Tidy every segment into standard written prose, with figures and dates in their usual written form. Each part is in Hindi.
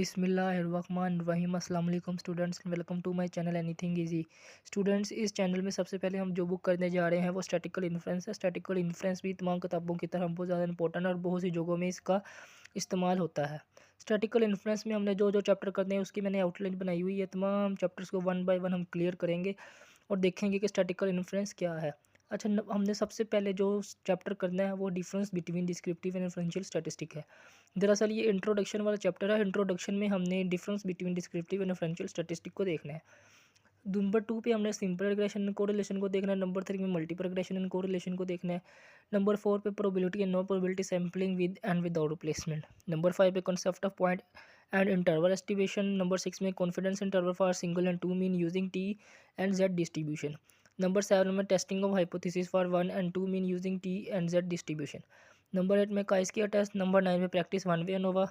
बिस्मिल्लाहिर्रहमानिर्रहीम। अस्सलाम वालेकुम students, welcome to my channel anything easy. Students, इस चैनल में सबसे पहले हम जो बुक करने जा रहे हैं वो स्टैटिकल इन्फ्रेंस है। स्टैटिकल इन्फ्रेंस भी तमाम किताबों की तरह बहुत ज़्यादा इंपॉर्टेंट और बहुत सी जगहों में इसका इस्तेमाल होता है। स्टैटिकल इन्फ्रेंस में हमने जो जो चैप्टर करने हैं उसकी मैंने आउटलाइन बनाई हुई है। तमाम चैप्टर्स को वन बाय वन हम क्लियर करेंगे और देखेंगे कि स्टैटिकल इन्फ्रेंस क्या है। अच्छा, हमने सबसे पहले जो चैप्टर करना है वो difference between descriptive and inferential statistic है। दरअसल ये इंट्रोडक्शन वाला चैप्टर है। इंट्रोडक्शन में हमने difference between descriptive and differential statistic को देखना है। नंबर 2 पे हमने सिंपल रिग्रेशन एंड कोरिलेशन को देखना है। नंबर 3 में मल्टीपल रिग्रेशन एंड कोरिलेशन को देखना है। नंबर 4 पे probability and non probability sampling with and without replacement. Number 5 पे concept of point and interval estimation. Number 6 में confidence interval for single and two mean using t and z distribution. Number 7 में testing of hypothesis for one and two mean using t and z distribution. Number 8 में काइस्किया टेस्ट। नंबर 9 में प्रैक्टिस वन वे एनोवा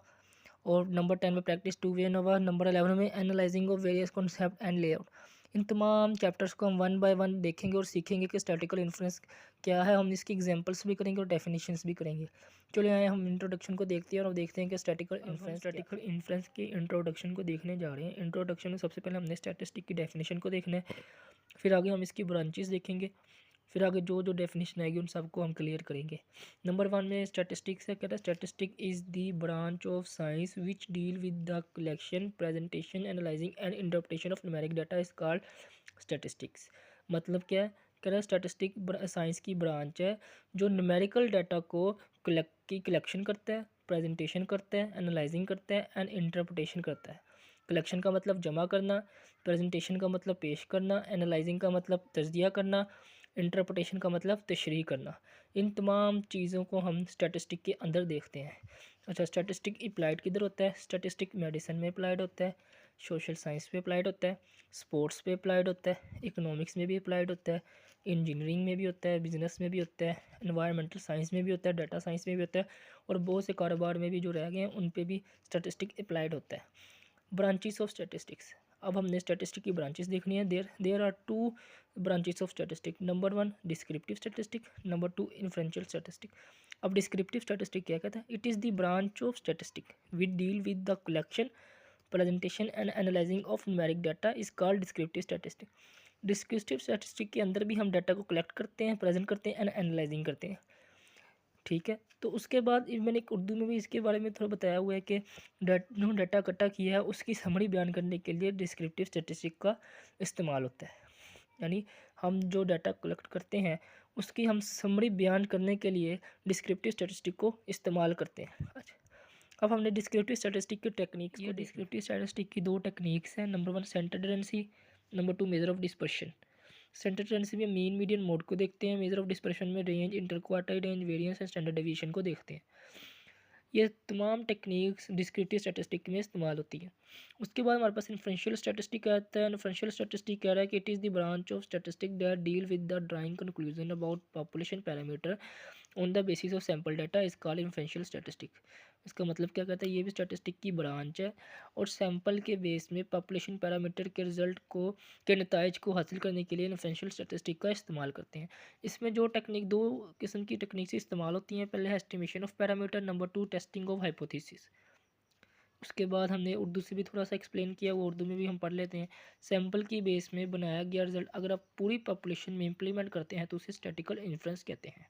और नंबर 10 में practice to way ANOVA. Number 11 में analysing of various concept and layout. इन तमाम चैप्टर्स को हम वन बाय वन देखेंगे और सीखेंगे कि स्टैटिकल इन्फ्रेंस क्या है। हम इसकी एग्जांपल्स भी करेंगे और डेफिनेशंस भी करेंगे। चलिए आए हम इंट्रोडक्शन को देखते हैं और देखते हैं कि स्टैटिकल इन्फ्रेंस के इंट्रोडक्शन को देखने जा रहे हैं। इंट्रोडक्शन में सबसे पहले हमने स्टैटिस्टिक की डेफिनेशन को देखना है, फिर आगे हम इसकी ब्रांचेस देखेंगे, फिर आगे जो जो डेफिनेशन आएगी उन सबको हम क्लियर करेंगे। नंबर 1 में स्टैटिस्टिक्स है। कहता है statistic is the branch of science which deal with the collection, presentation, analysing and interpretation of numeric data is called statistics. मतलब क्या है? कह रहा है स्टैटिस्टिक साइंस की ब्रांच है जो न्यूमेरिकल डाटा को कलेक्शन करता है, प्रेजेंटेशन करता है, एनालाइजिंग करता है एंड इंटरप्रिटेशन करता है। कलेक्शन का मतलब जमा करना, प्रेजेंटेशन का मतलब पेश करना, एनालाइजिंग का मतलब तज्जिया करना, इंटरप्रिटेशन का मतलब तशरीह करना। इन तमाम चीज़ों को हम स्टैटिस्टिक के अंदर देखते हैं। अच्छा, स्टैटिस्टिक अप्लाइड किधर होता है? स्टैटिस्टिक मेडिसिन में अप्लाइड होता है, सोशल साइंस पे अप्लाइड होता है, स्पोर्ट्स पे अप्लाइड होता है, इकोनॉमिक्स में भी अप्लाइड होता है, इंजीनियरिंग में भी होता है, बिजनेस में भी होता है, एनवायरमेंटल साइंस में भी होता है, डाटा साइंस में भी होता है और बहुत से कारोबार में भी जो रह गए हैं उन पे भी स्टैटिस्टिक अप्लाइड होता है। Branches of statistics. अब हमने स्टैटिस्टिक की ब्रांचेस देखनी है। There are two branches of statistic. Number 1 descriptive statistic, number 2 inferential statistic. अब डिस्क्रिप्टिव स्टैटिस्टिक क्या कहता है? It is the branch of statistic which deal with the collection, presentation and analysing of numeric data is called descriptive statistic. Descriptive statistic के अंदर भी हम डाटा को कलेक्ट करते हैं, प्रेजेंट करते हैं एंड एनालाइजिंग करते हैं। ठीक है, तो उसके बाद मैंने एक उर्दू में भी इसके बारे में थोड़ा बताया हुआ है कि जो डाटा इकट्ठा किया है उसकी समरी बयान करने के लिए डिस्क्रिप्टिव स्टैटिस्टिक का इस्तेमाल होता है। यानी हम जो डाटा कलेक्ट करते हैं उसकी हम समरी बयान करने के लिए डिस्क्रिप्टिव स्टैटिस्टिक को इस्तेमाल करते हैं। अच्छा, अब हमने डिस्क्रिप्टिव स्टैटिस्टिक की टेक्निक्स को। डिस्क्रिप्टिव स्टैटिस्टिक की दो टेक्निक्स हैं। Number 1 centre tendency, number 2 measure of dispersion. Centre tendency में मीन, मीडियन, मोड को देखते हैं। मेजर ऑफ डिस्पर्शन में range, interquartile range, variance and standard deviation को देखते हैं। ये तमाम टेक्निक्स डिस्क्रिप्टिव स्टैटिस्टिक में इस्तेमाल होती है। उसके बाद हमारे पास इन्फ्रेंशियल स्टैटिस्टिक आता है। इन्फ्रेंशियल स्टैटिस्टिक कह रहा है कि it is the branch of statistic that deal with the drawing conclusion about population parameter on the basis of sample data is called inferential statistic. इसका मतलब क्या कहता है? ये भी स्टैटिस्टिक की ब्रांच है और सैम्पल के बेस में पॉपुलेशन पैरामीटर के रिजल्ट को के नताइज को हासिल करने के लिए इन्फ्रेंशियल स्टैटिस्टिक का इस्तेमाल करते हैं। इसमें जो टेक्निक, दो किस्म की टेक्निक से इस्तेमाल होती हैं। पहले है estimation of parameter, number 2 testing of hypothesis. उसके बाद हमने उर्दू से भी थोड़ा सा एक्सप्लेन किया, वो उर्दू में भी हम पढ़ लेते हैं। सैम्पल की बेस में बनाया गया रिजल्ट अगर आप पूरी पॉपुलेशन में इम्प्लीमेंट करते हैं तो उसे स्टैटिकल इन्फ्रेंस कहते हैं।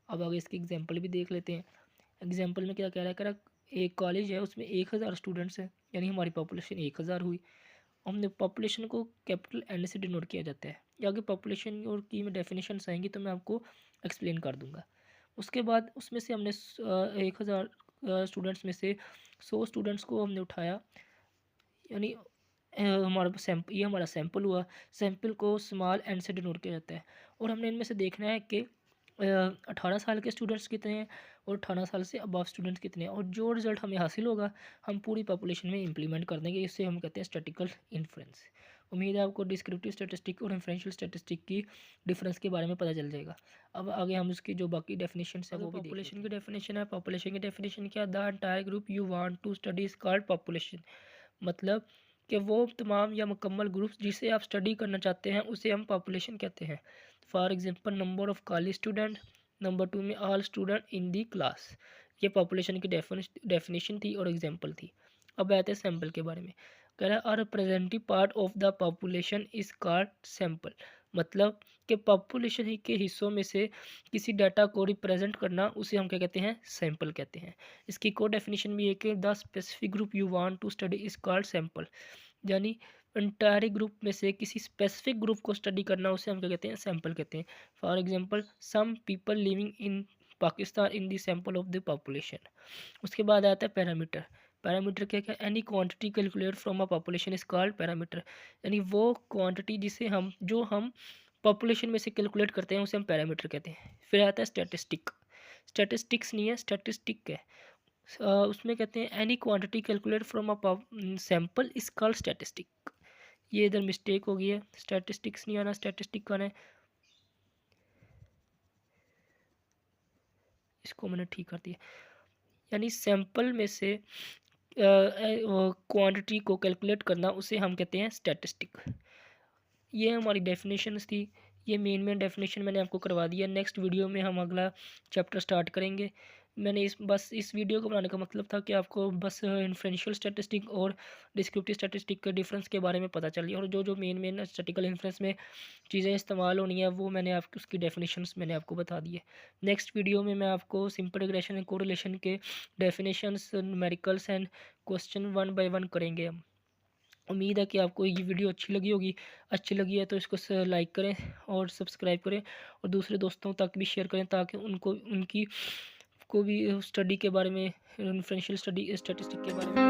अब आगे इसकी एग्जांपल भी देख लेते हैं। एग्जांपल में क्या कह रहा है? कह रहा एक कॉलेज है, उसमें 1000 स्टूडेंट्स हैं, यानी हमारी पॉपुलेशन 1000 हुई। हमने पॉपुलेशन को कैपिटल एन से डिनोट किया जाता है। या आगे पॉपुलेशन और की में डेफिनेशंस आएंगी तो मैं आपको एक्सप्लेन कर दूंगा। उसके बाद उसमें से हमने 1000 स्टूडेंट्स में से 100 स्टूडेंट्स को हमने उठाया, यानी हमारा सैम्पल, ये हमारा सैम्पल हुआ। सैम्पल को स्मॉल एन से डिनोट किया जाता है और हमने इनमें से देखना है कि 18 साल के स्टूडेंट्स कितने हैं और 18 साल से अबव स्टूडेंट्स कितने हैं, और जो रिज़ल्ट हमें हासिल होगा हम पूरी पॉपुलेशन में इंप्लीमेंट कर देंगे। इससे हम कहते हैं स्टैटिकल इन्फ्रेंस। उम्मीद है आपको डिस्क्रिप्टिव स्टैटिस्टिक और इन्फ्रेंशियल स्टैटिस्टिक की डिफरेंस के बारे में पता चल जाएगा। अब आगे हम उसकी जो बाकी डेफिनेशन है वो भी पॉपुलेशन की डेफिनेशन है। पॉपुलेशन की डेफिनेशन क्या? The entire group you want to study is called population. मतलब कि वो तमाम या मुकम्मल ग्रुप्स जिसे आप स्टडी करना चाहते हैं उसे हम पॉपुलेशन कहते हैं। For example number of college student, number 2 में all student in the class. ये पॉपुलेशन की डेफिनेशन थी और एग्जांपल थी। अब आते हैं सैंपल के बारे में। कह रहा है a representative part of the population is called sample. मतलब कि पॉपुलेशन के हिस्सों में से किसी डाटा को रिप्रेजेंट करना उसे हम क्या कहते हैं, सैंपल कहते हैं। इसकी कोड डेफिनेशन भी है कि the specific group you want to study is called sample. यानी इंटायर ग्रुप में से किसी स्पेसिफिक ग्रुप को स्टडी करना उसे हम क्या कहते हैं, सैंपल कहते हैं। For example some people living in Pakistan in the sample of the population. उसके बाद आता है पैरामीटर। पैरामीटर क्या क्या, any quantity calculate from a population is called parameter. यानी वो क्वांटिटी जिसे हम जो हम पॉपुलेशन में से कैलकुलेट करते हैं उसे हम पैरामीटर कहते हैं। फिर आता है स्टैटिस्टिक। स्टैटिस्टिक्स नहीं है, स्टैटिस्टिक है। उसमें कहते हैं any quantity calculate from a sample is called statistic. ये इधर मिस्टेक हो गई है, स्टैटिस्टिक्स नहीं आना, स्टैटिस्टिक आना है। इसको मैंने ठीक कर दिया। यानी सैंपल में से क्वांटिटी को कैलकुलेट करना उसे हम कहते हैं स्टैटिस्टिक। ये हमारी डेफिनेशंस थी। ये मेन डेफिनेशन मैंने आपको करवा दिया। नेक्स्ट वीडियो में हम अगला चैप्टर स्टार्ट करेंगे। मैंने इस वीडियो को बनाने का मतलब था कि आपको बस इन्फ्रेंशियल स्टैटिस्टिक और डिस्क्रिप्टिव स्टैटिस्टिक के डिफरेंस के बारे में पता चली, और जो जो मेन स्टैटिकल इन्फ्रेंस में चीज़ें इस्तेमाल होनी है वो मैंने आपको उसकी डेफिनेशंस मैंने आपको बता दी है। नेक्स्ट वीडियो में मैं आपको सिंपल रिग्रेशन एंड कोरिलेशन के definitions, numericals and question one by one करेंगे हम। उम्मीद है कि आपको ये वीडियो अच्छी लगी होगी। अच्छी लगी है तो इसको लाइक करें और सब्सक्राइब करें, और दूसरे दोस्तों तक भी शेयर करें ताकि उनको उनकी को भी स्टडी के बारे में, डिफरेंशियल स्टडी स्टैटिस्टिक के बारे में